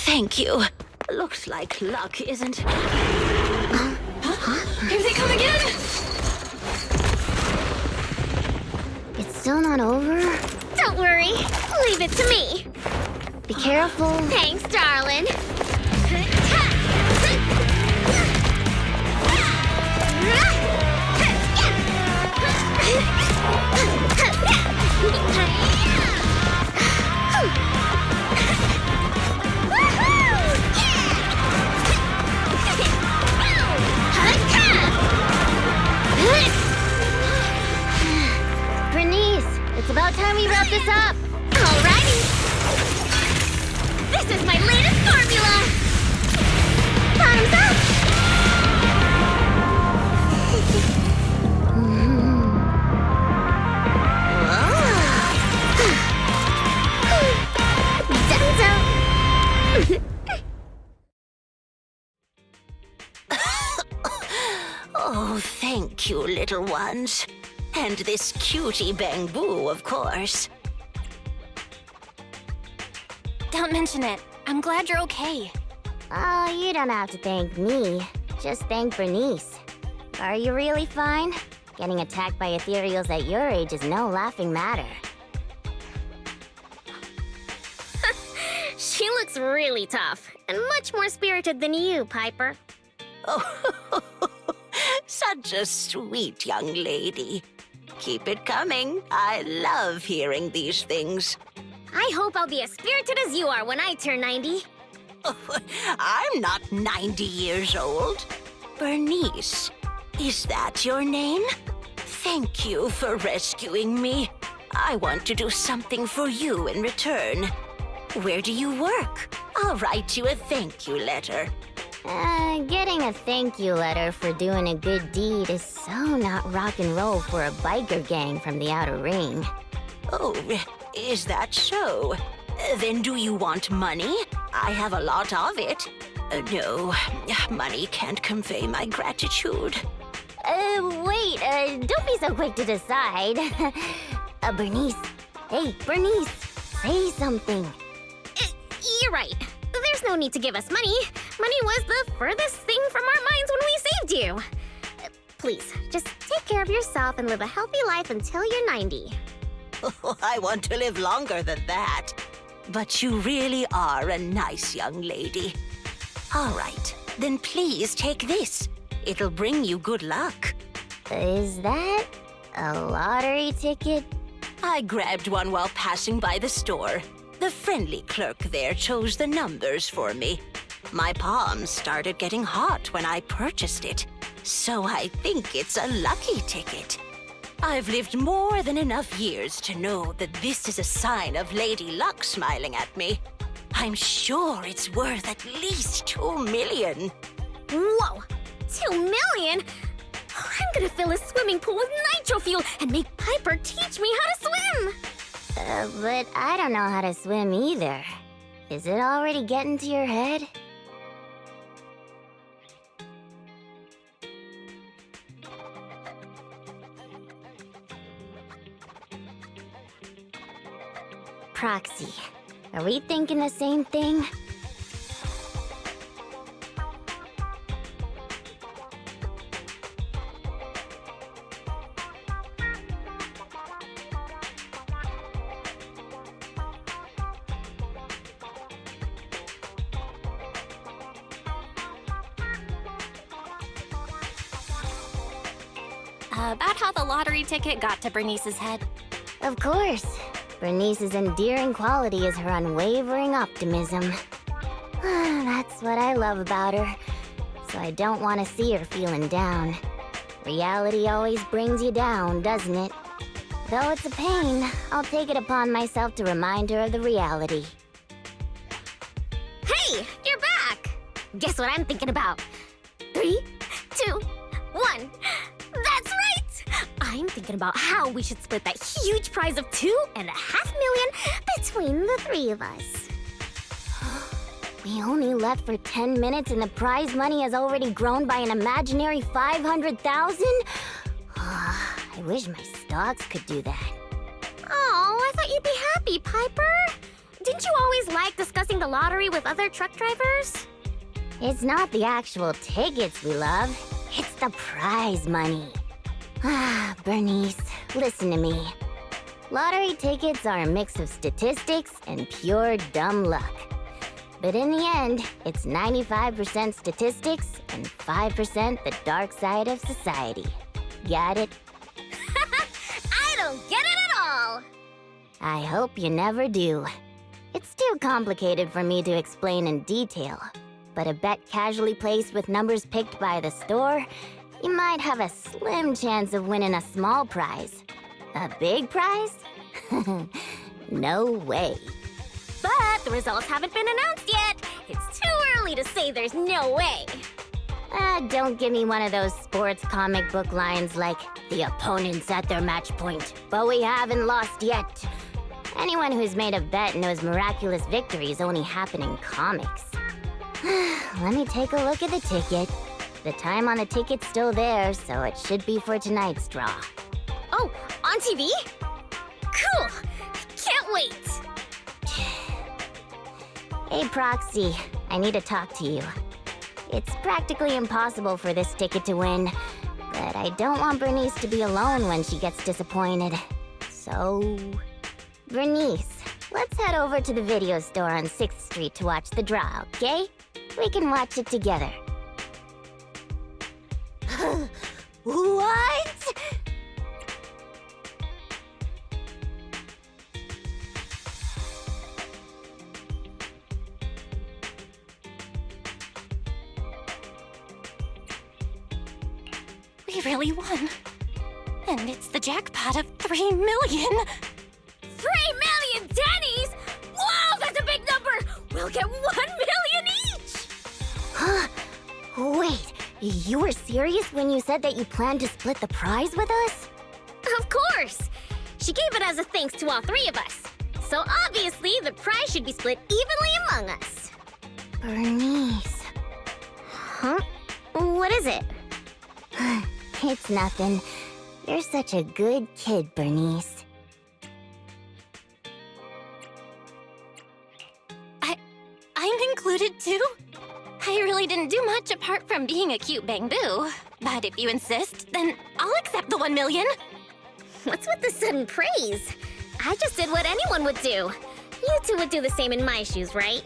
thank you. Looks like luck isn't... Here they come again! It's still not over? Don't worry. Leave it to me. Be careful. Thanks, darling. Burnice, it's about time we wrap this up. Alrighty. This is my latest formula. Bottoms up. Oh, thank you, little ones. And this cutie bamboo, of course. Don't mention it. I'm glad you're okay. Oh, you don't have to thank me. Just thank Burnice. Are you really fine? Getting attacked by ethereals at your age is no laughing matter. She looks really tough and much more spirited than you, Piper. Oh, such a sweet young lady. Keep it coming. I love hearing these things. I hope I'll be as spirited as you are when I turn 90. I'm not 90 years old. Burnice, is that your name? Thank you for rescuing me. I want to do something for you in return. Where do you work? I'll write you a thank you letter. Getting a thank you letter for doing a good deed is so not rock and roll for a biker gang from the outer ring. Oh, is that so? Then do you want money? I have a lot of it. No, money can't convey my gratitude. Wait, don't be so quick to decide. Burnice. Hey, Burnice, say something. You're right. There's no need to give us money. Money was the furthest thing from our minds when we saved you. Please, just take care of yourself and live a healthy life until you're 90. Oh, I want to live longer than that. But you really are a nice young lady. All right, then please take this. It'll bring you good luck. Is that a lottery ticket? I grabbed one while passing by the store. The friendly clerk there chose the numbers for me. My palms started getting hot when I purchased it, so I think it's a lucky ticket. I've lived more than enough years to know that this is a sign of Lady Luck smiling at me. I'm sure it's worth at least 2 million. Whoa! 2 million? Oh, I'm gonna fill a swimming pool with nitro fuel and make Piper teach me how to swim! But I don't know how to swim either. Is it already getting to your head? Proxy, are we thinking the same thing? About how the lottery ticket got to Burnice's head. Of course. Burnice's endearing quality is her unwavering optimism. That's what I love about her. So I don't want to see her feeling down. Reality always brings you down, doesn't it? Though it's a pain, I'll take it upon myself to remind her of the reality. Hey, you're back! Guess what I'm thinking about? 3, 2, 1. That's right! I'm thinking about how we should split that huge prize of $2.5 million between the 3 of us. We only left for 10 minutes and the prize money has already grown by an imaginary 500,000? I wish my stocks could do that. Oh, I thought you'd be happy, Piper. Didn't you always like discussing the lottery with other truck drivers? It's not the actual tickets we love, it's the prize money. Ah, Burnice, listen to me. Lottery tickets are a mix of statistics and pure dumb luck. But in the end, it's 95% statistics and 5% the dark side of society. Got it? I don't get it at all! I hope you never do. It's too complicated for me to explain in detail, but a bet casually placed with numbers picked by the store, you might have a slim chance of winning a small prize. A big prize? No way. But the results haven't been announced yet. It's too early to say there's no way. Don't give me one of those sports comic book lines like, the opponent's at their match point, but we haven't lost yet. Anyone who's made a bet knows miraculous victories only happen in comics. Let me take a look at the ticket. The time on the ticket's still there, so it should be for tonight's draw. Oh, on TV? Cool! Can't wait! Hey, Proxy, I need to talk to you. It's practically impossible for this ticket to win, but I don't want Burnice to be alone when she gets disappointed. So... Burnice, let's head over to the video store on 6th Street to watch the draw, okay? We can watch it together. What? We really won. And it's the jackpot of 3 million. 3 million Denny's? Whoa, that's a big number! We'll get 1 million each! Huh? Wait, you were serious when you said that you planned to split the prize with us? Of course! She gave it as a thanks to all 3 of us. So obviously, the prize should be split evenly among us. Burnice. Huh? What is it? It's nothing. You're such a good kid, Burnice. I'm included too? I really didn't do much apart from being a cute bamboo. But if you insist, then I'll accept the 1 million. What's with the sudden praise? I just did what anyone would do. You two would do the same in my shoes, right?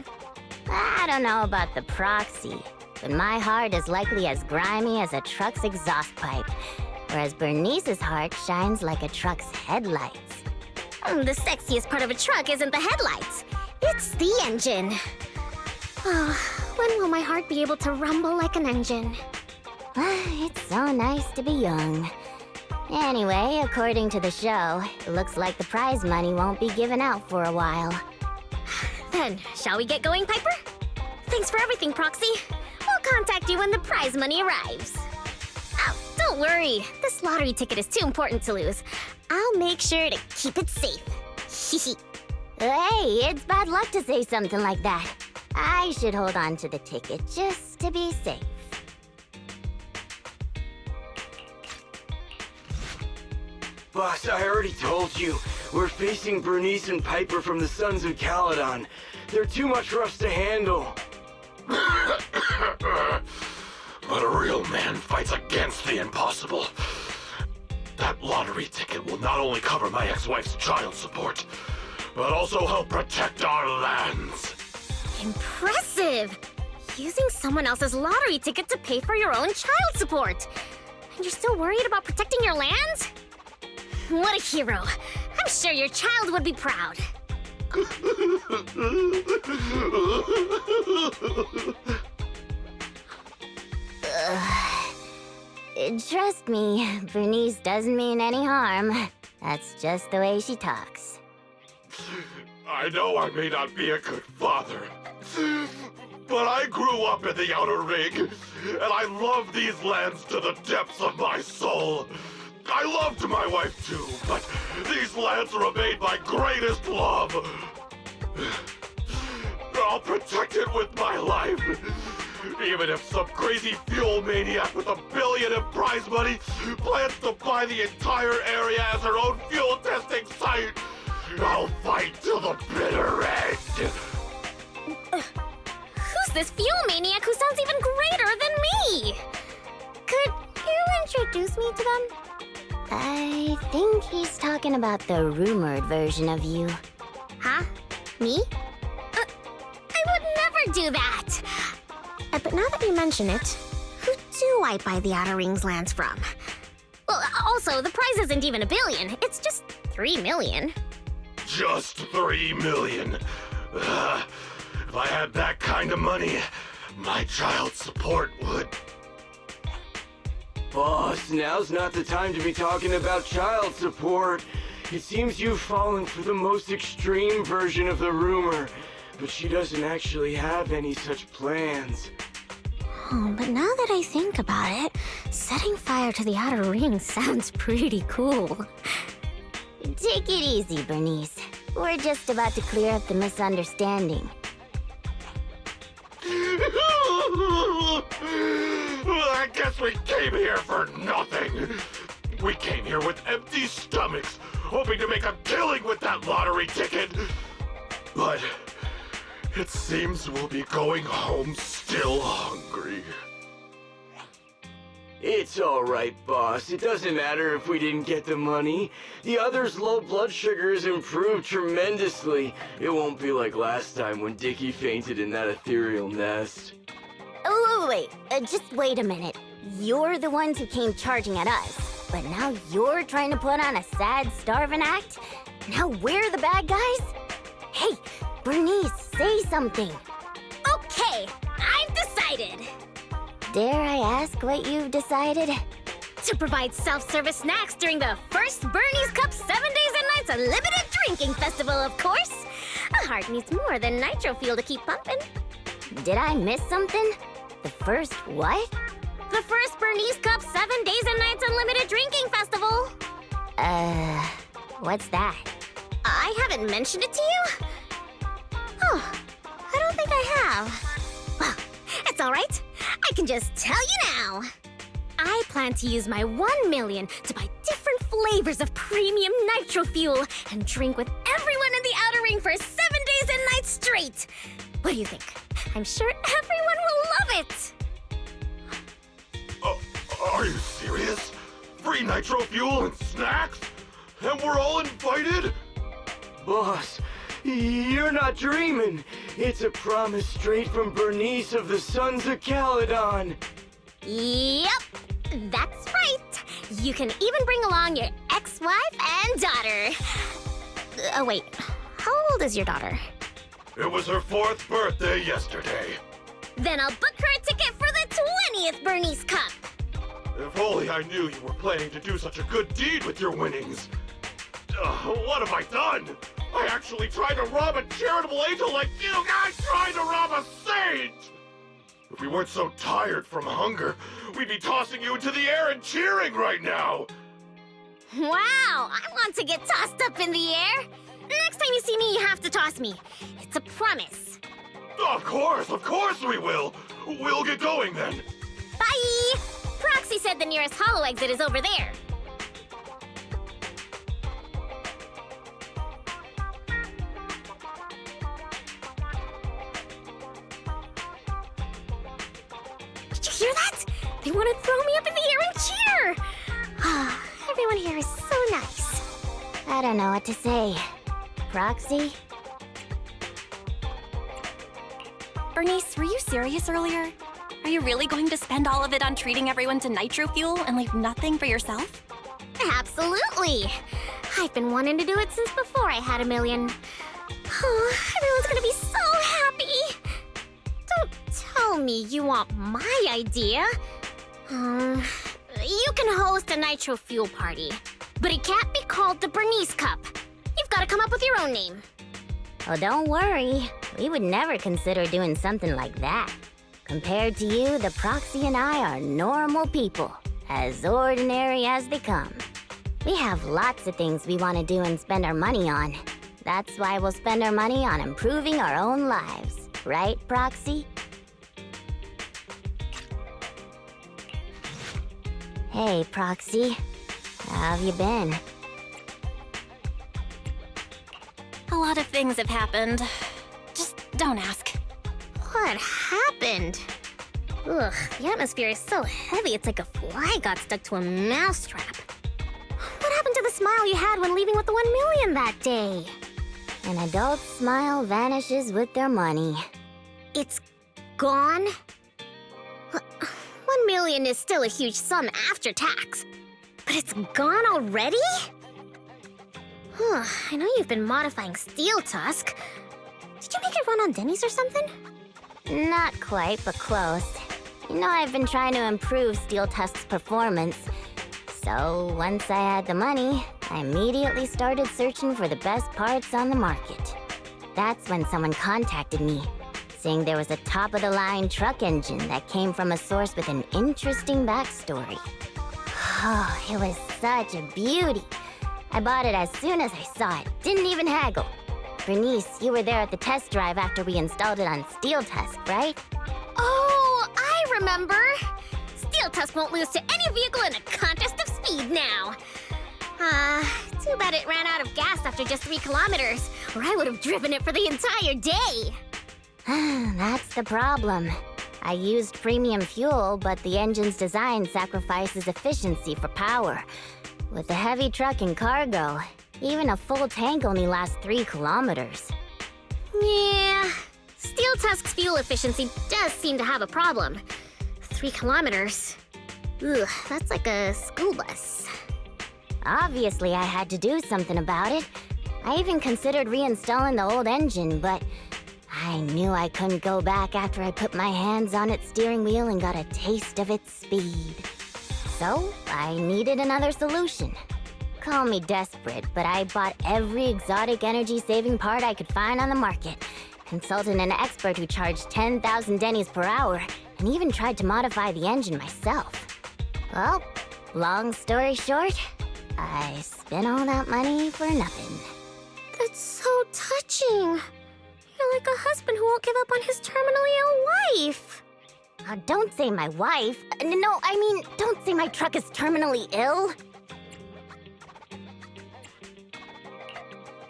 I don't know about the proxy, but my heart is likely as grimy as a truck's exhaust pipe, whereas Burnice's heart shines like a truck's headlights. The sexiest part of a truck isn't the headlights. It's the engine. Oh, when will my heart be able to rumble like an engine? It's so nice to be young. Anyway, according to the show, it looks like the prize money won't be given out for a while. Then, shall we get going, Piper? Thanks for everything, Proxy. We'll contact you when the prize money arrives. Oh, don't worry. This lottery ticket is too important to lose. I'll make sure to keep it safe. Hey, it's bad luck to say something like that. I should hold on to the ticket just to be safe. Boss, I already told you. We're facing Burnice and Piper from the Sons of Caledon. They're too much for us to handle. But a real man fights against the impossible. That lottery ticket will not only cover my ex-wife's child support, but also help protect our lands. Impressive! Using someone else's lottery ticket to pay for your own child support. And you're still worried about protecting your lands? What a hero. I'm sure your child would be proud. Trust me, Burnice doesn't mean any harm. That's just the way she talks. I know I may not be a good father, but I grew up in the Outer Ring, and I love these lands to the depths of my soul. I loved my wife too, but these lands remain my greatest love. I'll protect it with my life. Even if some crazy fuel maniac with $1 billion in prize money plans to buy the entire area as her own fuel testing site, I'll fight till the bitter end. Who's this fuel maniac who sounds even greater than me? Could you introduce me to them? I think he's talking about the rumored version of you. Huh? Me? I would never do that! But now that you mention it, who do I buy the Outer Rings lands from? Well, also, the prize isn't even $1 billion. It's just 3 million. Just 3 million. If I had that kind of money, my child support would... Boss, now's not the time to be talking about child support. It seems you've fallen for the most extreme version of the rumor, but she doesn't actually have any such plans. Oh, but now that I think about it, setting fire to the Outer Rings sounds pretty cool. Take it easy, Burnice. We're just about to clear up the misunderstanding. I guess we came here for nothing. We came here with empty stomachs, hoping to make a killing with that lottery ticket. But it seems we'll be going home still hungry. It's alright, boss. It doesn't matter if we didn't get the money. The other's low blood sugar has improved tremendously. It won't be like last time when Dickie fainted in that ethereal nest. Oh, wait. Just wait a minute. You're the ones who came charging at us, but now you're trying to put on a sad, starving act? Now we're the bad guys? Hey, Burnice, say something. Okay, I've decided! Dare I ask what you've decided? To provide self-service snacks during the first Burnice Cup 7 Days and Nights Unlimited Drinking Festival, of course! A heart needs more than nitro fuel to keep pumping. Did I miss something? The first what? The first Burnice Cup 7 Days and Nights Unlimited Drinking Festival! What's that? I haven't mentioned it to you? Oh, I don't think I have. Well, it's alright. I can just tell you now. I plan to use my 1 million to buy different flavors of premium nitro fuel and drink with everyone in the Outer Ring for 7 days and nights straight. What do you think? I'm sure everyone will love it. Are you serious? Free nitro fuel and snacks? And we're all invited? Boss, you're not dreaming. It's a promise straight from Burnice of the Sons of Caledon. Yep, that's right. You can even bring along your ex-wife and daughter. Oh, wait. How old is your daughter? It was her 4th birthday yesterday. Then I'll book her a ticket for the 20th Burnice Cup. If only I knew you were planning to do such a good deed with your winnings. What have I done? I actually tried to rob a charitable angel like you guys tried to rob a saint! If we weren't so tired from hunger, we'd be tossing you into the air and cheering right now! Wow, I want to get tossed up in the air. Next time you see me, you have to toss me. It's a promise. Of course we will! We'll get going then! Bye! Proxy said the nearest hollow exit is over there. Did you hear that? They want to throw me up in the air and cheer! Everyone here is so nice. I don't know what to say. Proxy? Burnice, were you serious earlier? Are you really going to spend all of it on treating everyone to nitro fuel and leave nothing for yourself? Absolutely! I've been wanting to do it since before I had 1 million. Oh, everyone's gonna be so happy! Don't tell me you want my idea. You can host a nitro fuel party, but it can't be called the Burnice Cup. You've got to come up with your own name. Oh, don't worry. We would never consider doing something like that. Compared to you, the Proxy and I are normal people, as ordinary as they come. We have lots of things we want to do and spend our money on. That's why we'll spend our money on improving our own lives. Right, Proxy? Hey, Proxy. How have you been? A lot of things have happened. Just don't ask. What happened? Ugh, the atmosphere is so heavy it's like a fly got stuck to a mousetrap. What happened to the smile you had when leaving with the 1 million that day? An adult's smile vanishes with their money. It's gone? 1 million is still a huge sum after tax. But it's gone already? I know you've been modifying Steel Tusk. Did you make it run on Denny's or something? Not quite, but close. You know, I've been trying to improve Steel Tusk's performance. So, once I had the money, I immediately started searching for the best parts on the market. That's when someone contacted me, saying there was a top-of-the-line truck engine that came from a source with an interesting backstory. Oh, it was such a beauty. I bought it as soon as I saw it, didn't even haggle. Burnice, you were there at the test drive after we installed it on Steel Tusk, right? Oh, I remember! Steel Tusk won't lose to any vehicle in a contest of speed now. Too bad it ran out of gas after just 3 kilometers, or I would have driven it for the entire day. That's the problem. I used premium fuel, but the engine's design sacrifices efficiency for power. With a heavy truck and cargo, even a full tank only lasts 3 kilometers. Yeah, Steel Tusk's fuel efficiency does seem to have a problem. 3 kilometers. Ugh, that's like a school bus. Obviously, I had to do something about it. I even considered reinstalling the old engine, but I knew I couldn't go back after I put my hands on its steering wheel and got a taste of its speed. So, I needed another solution. Call me desperate, but I bought every exotic energy-saving part I could find on the market, consulted an expert who charged 10,000 Denny's per hour, and even tried to modify the engine myself. Well, long story short, I spent all that money for nothing. That's so touching. You're like a husband who won't give up on his terminally ill wife. Don't say my wife. No, I mean, don't say my truck is terminally ill.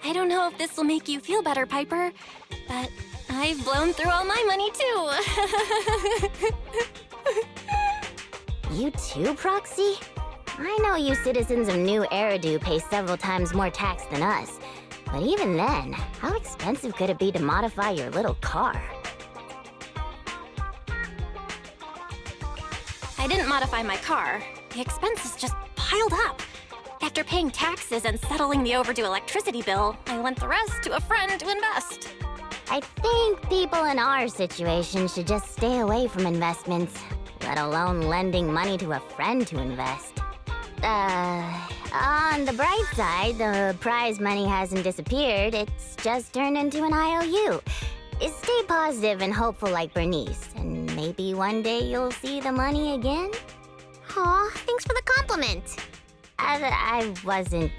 I don't know if this will make you feel better, Piper, but I've blown through all my money too. You too, Proxy? I know you citizens of New Eridu pay several times more tax than us, but even then, how expensive could it be to modify your little car? I didn't modify my car. The expenses just piled up. After paying taxes and settling the overdue electricity bill, I lent the rest to a friend to invest. I think people in our situation should just stay away from investments, let alone lending money to a friend to invest. On the bright side, the prize money hasn't disappeared, it's just turned into an IOU. Stay positive and hopeful like Burnice, and maybe one day you'll see the money again? Aw, thanks for the compliment. I wasn't...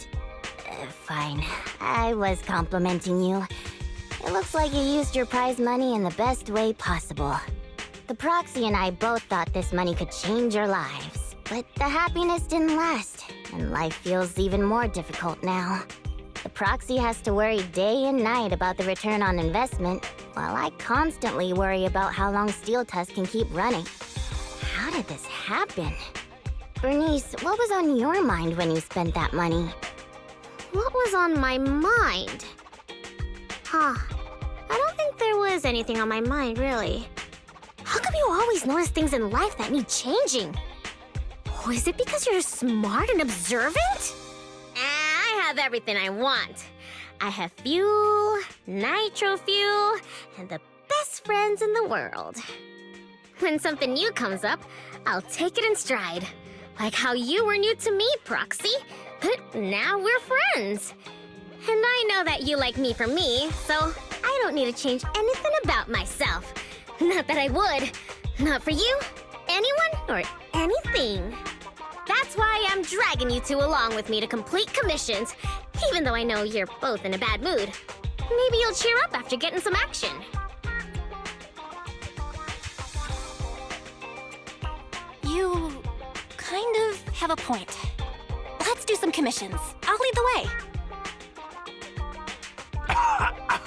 fine. I was complimenting you. It looks like you used your prize money in the best way possible. The Proxy and I both thought this money could change our lives, but the happiness didn't last, and life feels even more difficult now. The Proxy has to worry day and night about the return on investment, while I constantly worry about how long Steel Tusk can keep running. How did this happen? Burnice, what was on your mind when you spent that money? What was on my mind? I don't think there was anything on my mind, really. How come you always notice things in life that need changing? Oh, is it because you're smart and observant? I have everything I want. I have fuel, nitro fuel, and the best friends in the world. When something new comes up, I'll take it in stride. Like how you were new to me, Proxy, but now we're friends. And I know that you like me for me, so I don't need to change anything about myself. Not that I would. Not for you, anyone, or anything. That's why I'm dragging you two along with me to complete commissions, even though I know you're both in a bad mood. Maybe you'll cheer up after getting some action. You kind of have a point. Let's do some commissions. I'll lead the way.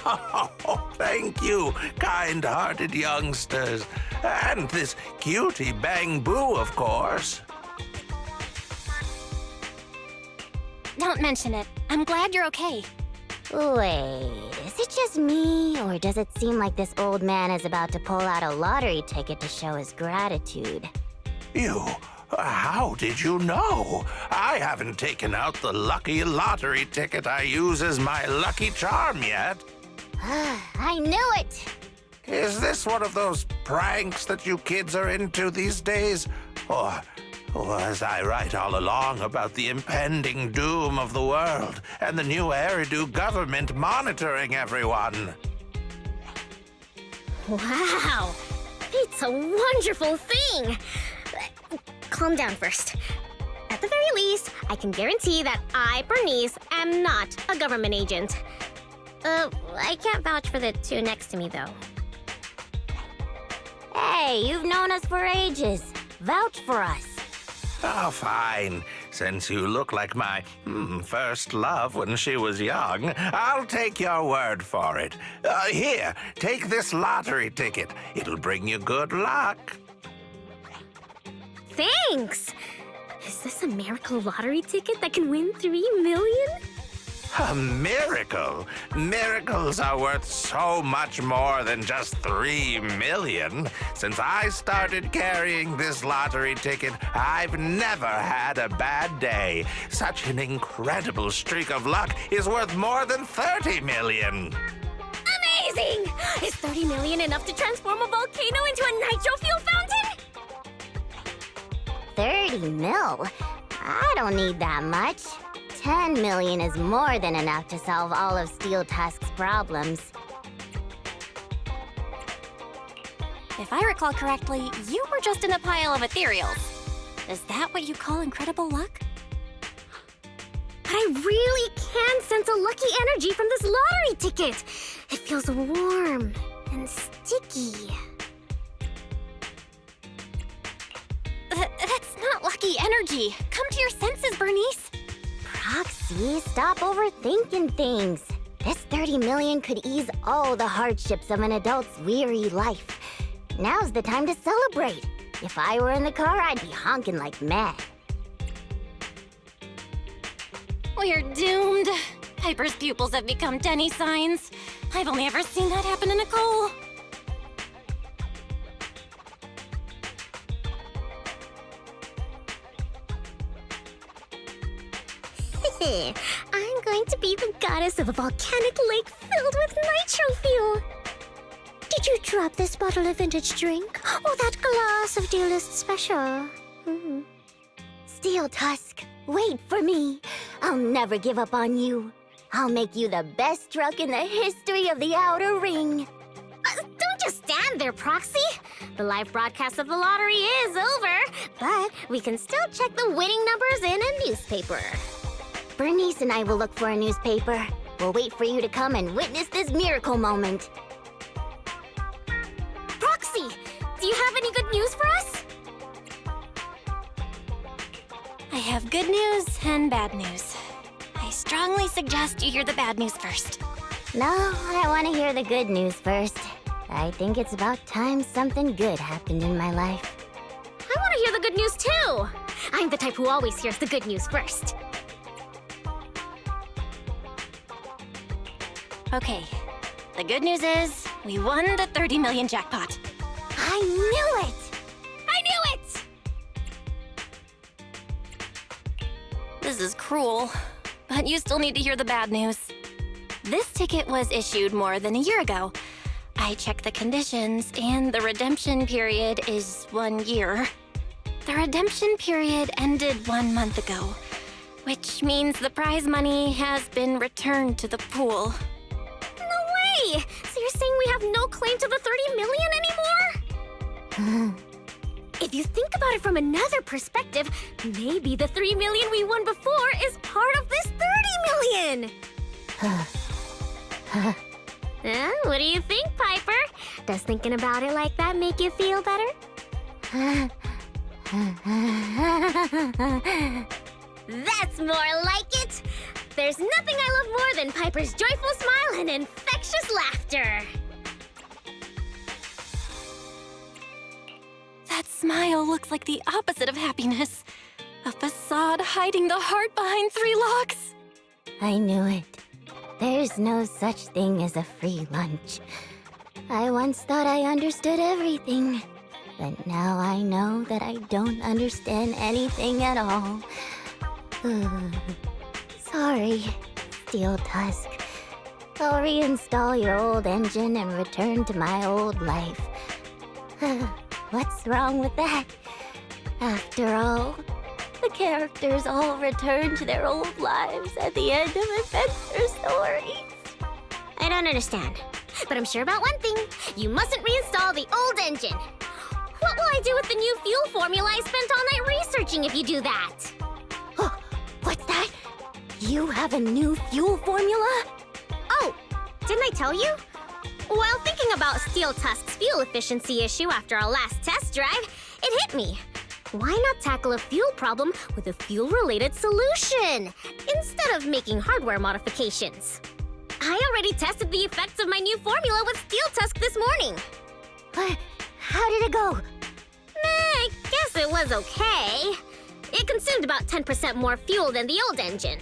Oh, thank you, kind-hearted youngsters. And this cutie Bang-Boo, of course. Don't mention it. I'm glad you're okay. Wait, is it just me, or does it seem like this old man is about to pull out a lottery ticket to show his gratitude? How did you know? I haven't taken out the lucky lottery ticket I use as my lucky charm yet. I knew it! Is this one of those pranks that you kids are into these days? Or was I right all along about the impending doom of the world and the new Eridu government monitoring everyone? Wow! It's a wonderful thing! Calm down first. At the very least, I can guarantee that I, Burnice, am not a government agent. I can't vouch for the two next to me, though. Hey, you've known us for ages. Vouch for us. Oh, fine. Since you look like my first love when she was young, I'll take your word for it. Here, take this lottery ticket. It'll bring you good luck. Thanks! Is this a miracle lottery ticket that can win 3 million? A miracle? Miracles are worth so much more than just 3 million. Since I started carrying this lottery ticket, I've never had a bad day. Such an incredible streak of luck is worth more than 30 million. Amazing! Is 30 million enough to transform a volcano into a nitro fuel fountain? 30 mil? I don't need that much. 10 million is more than enough to solve all of Steel Tusk's problems. If I recall correctly, you were just in a pile of ethereals. Is that what you call incredible luck? But I really can sense a lucky energy from this lottery ticket. It feels warm and sticky. That's not lucky energy. Come to your senses, Burnice. Proxy, stop overthinking things. This 30 million could ease all the hardships of an adult's weary life. Now's the time to celebrate. If I were in the car, I'd be honking like mad. We're doomed. Piper's pupils have become Denny signs. I've only ever seen that happen to Nicole. I'm going to be the goddess of a volcanic lake filled with nitro fuel. Did you drop this bottle of vintage drink? Or that glass of dearest special? Steel Tusk, wait for me. I'll never give up on you. I'll make you the best truck in the history of the Outer Ring. Don't just stand there, Proxy. The live broadcast of the lottery is over, but we can still check the winning numbers in a newspaper. Burnice and I will look for a newspaper. We'll wait for you to come and witness this miracle moment. Proxy, do you have any good news for us? I have good news and bad news. I strongly suggest you hear the bad news first. No, I want to hear the good news first. I think it's about time something good happened in my life. I want to hear the good news too. I'm the type who always hears the good news first. Okay, the good news is we won the 30 million jackpot. I knew it! I knew it! This is cruel, but you still need to hear the bad news. This ticket was issued more than a year ago. I checked the conditions, and the redemption period is 1 year. The redemption period ended 1 month ago, which means the prize money has been returned to the pool. No way! So you're saying we have no claim to the 30 million anymore? If you think about it from another perspective, maybe the 3 million we won before is part of this 30 million! What do you think, Piper? Does thinking about it like that make you feel better? That's more like it! There's nothing I love more than Piper's joyful smile and infectious laughter. That smile looks like the opposite of happiness. A facade hiding the heart behind 3 locks. I knew it. There's no such thing as a free lunch. I once thought I understood everything, but now I know that I don't understand anything at all. Sorry, Steel Tusk. I'll reinstall your old engine and return to my old life. What's wrong with that? After all, the characters all return to their old lives at the end of adventure stories. I don't understand, but I'm sure about one thing. You mustn't reinstall the old engine. What will I do with the new fuel formula I spent all night researching if you do that? Oh, what's that? You have a new fuel formula? Oh, didn't I tell you? While thinking about Steel Tusk's fuel efficiency issue after our last test drive, it hit me. Why not tackle a fuel problem with a fuel-related solution, instead of making hardware modifications? I already tested the effects of my new formula with Steel Tusk this morning. How did it go? I guess it was okay. It consumed about 10% more fuel than the old engine.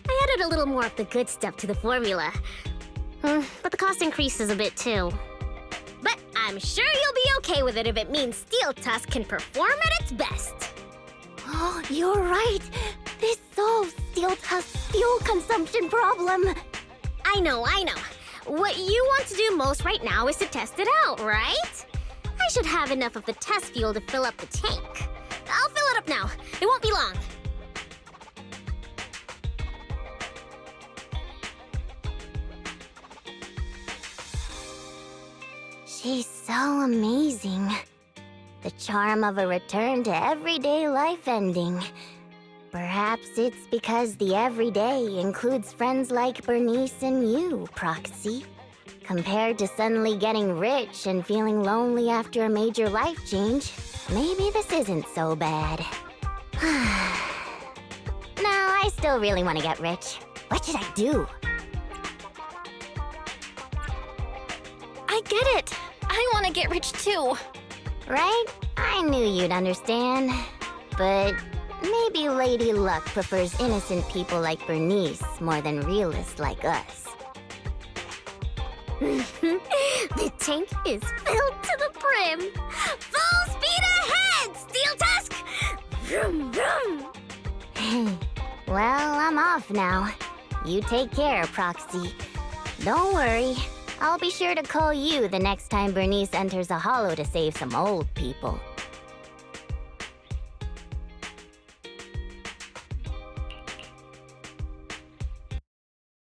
I added a little more of the good stuff to the formula. But the cost increases a bit too. But I'm sure you'll be okay with it if it means Steel Tusk can perform at its best. Oh, you're right. This solves Steel Tusk's fuel consumption problem. I know. What you want to do most right now is to test it out, right? I should have enough of the test fuel to fill up the tank. I'll fill it up now. It won't be long. She's so amazing. The charm of a return to everyday life ending. Perhaps it's because the everyday includes friends like Burnice and you, Proxy. Compared to suddenly getting rich and feeling lonely after a major life change, maybe this isn't so bad. No, I still really want to get rich. What should I do? I get it. I want to get rich too. Right? I knew you'd understand. But maybe Lady Luck prefers innocent people like Burnice more than realists like us. The tank is filled to the brim. Full speed ahead, Steel Tusk! Vroom, vroom. Well, I'm off now. You take care, Proxy. Don't worry. I'll be sure to call you the next time Burnice enters a hollow to save some old people.